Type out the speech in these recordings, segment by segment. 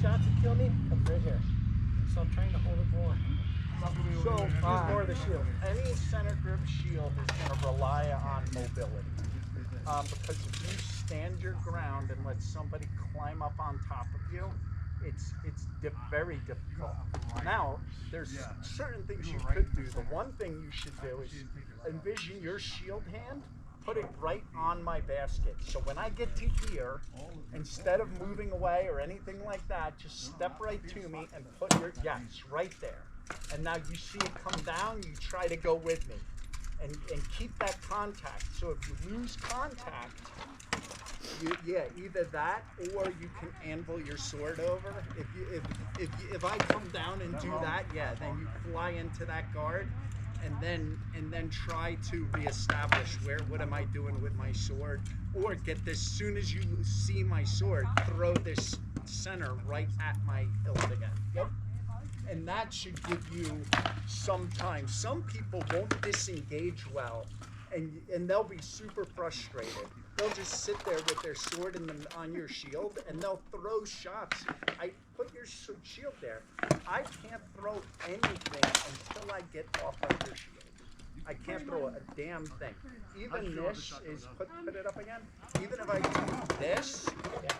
shots that kill me comes right here. So I'm trying to hold it more. So use more of the shield. Any center grip shield is going to rely on mobility. Because if you stand your ground and let somebody climb up on top of you, it's very difficult. Now, there's certain things you could do. The one thing you should do is envision your shield hand, put it right on my basket. So when I get to here, instead of moving away or anything like that, just step right to me and put your, yes, right there. And now you see it come down, you try to go with me. And keep that contact. So if you lose contact, either that or you can anvil your sword over. If I come down and do that, then you fly into that guard, and then try to reestablish what am I doing with my sword, or get this. Soon as you see my sword, throw this center right at my hilt again. Yep. And that should give you some time. Some people won't disengage well, and they'll be super frustrated. They'll just sit there with their sword on your shield, and they'll throw shots. I put your shield there. I can't throw anything until I get off of your shield. I can't throw a damn thing. Even this is, put it up again. Even if I do this,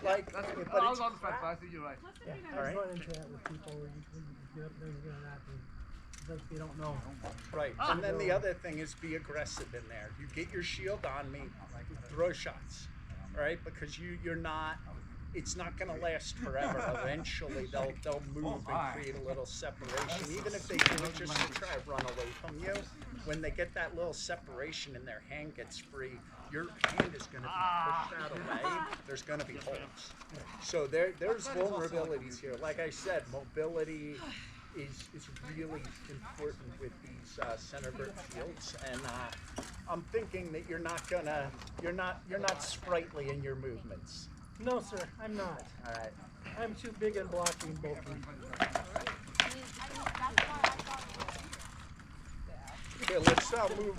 like, but it's crap. Yeah, I was running into that with people where you get up there and get on that thing. Like you don't know. Right, and then the other thing is be aggressive in there. You get your shield on me, throw shots, right? Because you're not, it's not going to last forever. Eventually, they'll move and create a little separation. Even if they do it just to try to run away from you, when they get that little separation and their hand gets free, your hand is going to be pushed out away. There's going to be holes. So there's vulnerabilities here. Like I said, mobility is really important with these center grip shields, and I'm thinking that you're not sprightly in your movements. No, sir, I'm not. All right. I'm too big and blocking both of them. Okay, let's move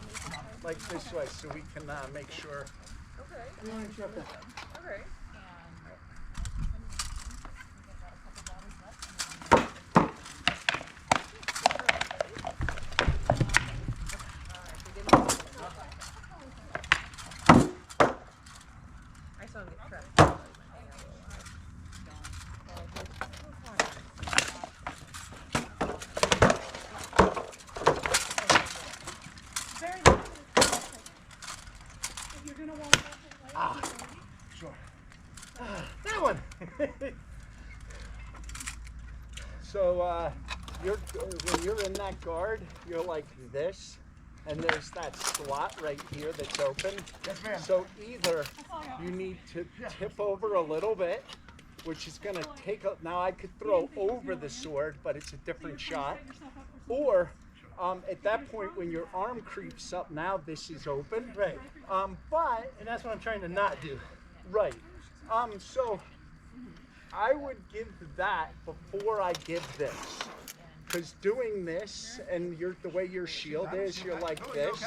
like this way so we can make sure. Okay. You want to interrupt that? Okay. That one. So when you're in that guard, you're like this, and there's that slot right here that's open. Yes, ma'am. So either you need to tip over a little bit, which is going to take a, now I could throw over the sword, but it's a different shot. Or at that point when your arm creeps up, now this is open. Right. And that's what I'm trying to not do. Right. So I would give that before I give this. Because doing this, and the way your shield is, you're like this.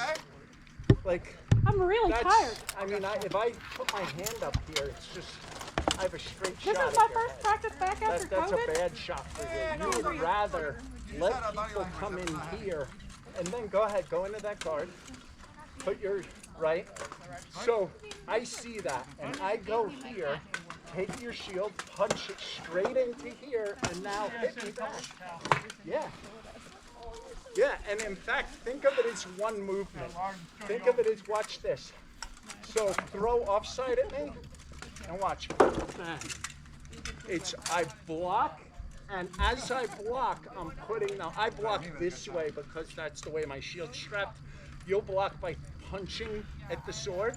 Like, I'm really tired. I mean, if I put my hand up here, it's just, I have a straight This shot is my at your first head. practice back after That's COVID. a bad shot for you. You would rather let people come in here, and then go ahead, go into that guard, put your, right? So I see that, and I go here, take your shield, punch it straight into here, and now hit me back. Yeah. Yeah, and in fact, think of it as one movement. Think of it as, watch this. So throw offside at me, and watch. It's, I block, and as I block, I'm putting, now I block this way because that's the way my shield's strapped. You'll block by punching at the sword,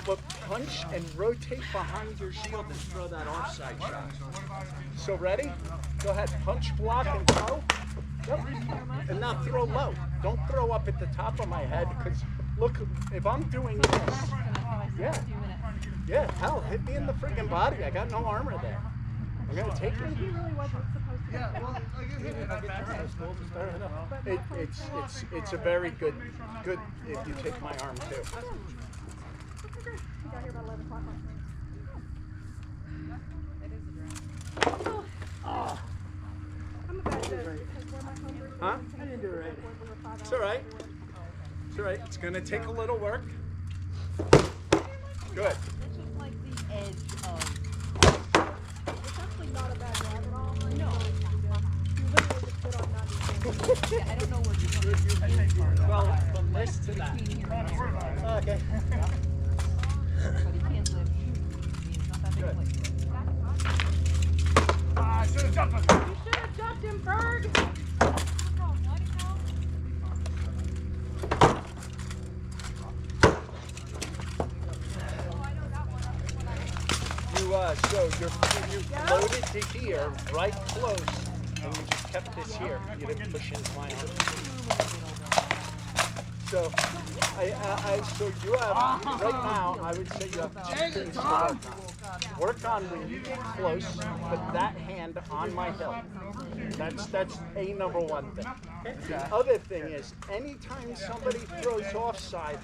but punch and rotate behind your shield and throw that offside shot. So ready? Go ahead, punch, block, and throw. Yep. And now throw low. Don't throw up at the top of my head, because look, if I'm doing this, yeah, hell, hit me in the friggin' body. I got no armor there. I'm gonna take it. He really wasn't supposed to. Yeah, well, It's a very good if you take my arm too. He got here about 11 o'clock last night. It is a drink. Huh? I didn't do it right. It's all right. It's all right. It's gonna take a little work. Good. This is like the edge of. It's actually not a bad drive at all. No. You literally just put on 90. Yeah, I don't know where you're Well, from this to that. between here and there. Okay. But he can't live. I mean, it's not that big a place. I should have jumped him. You should have jumped him, Berg. So you floated to here, right close, and you just kept this here. You didn't push his line out. So, so you have right now. I would say you have two things to work on. Work on when you get close, put that hand on my hill. That's a number one thing. The other thing is, anytime somebody throws offside,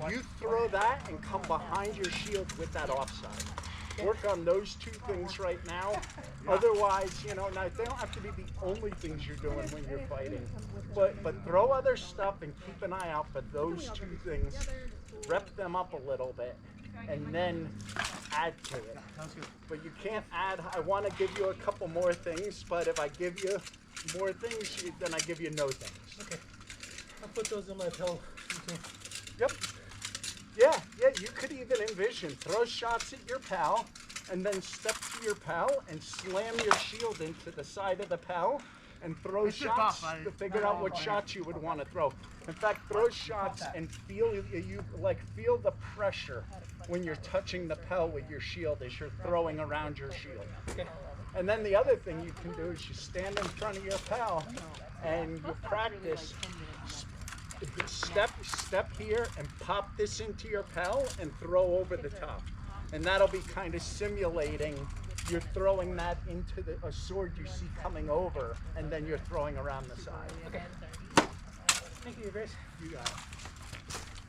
you throw that and come behind your shield with that offside. Work on those two things right now. Otherwise, you know, now they don't have to be the only things you're doing when you're fighting. But throw other stuff and keep an eye out for those two things. Rep them up a little bit, and then add to it. But you can't add. I want to give you a couple more things, but if I give you more things, then I give you no things. Okay. I'll put those in my pill. Okay. Yep. Yeah, you could even envision throw shots at your pal and then step to your pal and slam your shield into the side of the pal and throw shots to figure out what shots you would want to throw. In fact, throw shots and feel the pressure when you're touching the pal with your shield as you're throwing around your shield. And then the other thing you can do is you stand in front of your pal and you practice. Step here and pop this into your pal and throw over the top. And that'll be kind of simulating you're throwing that into a sword you see coming over, and then you're throwing around the side. Okay. Thank you, Grace. You got it.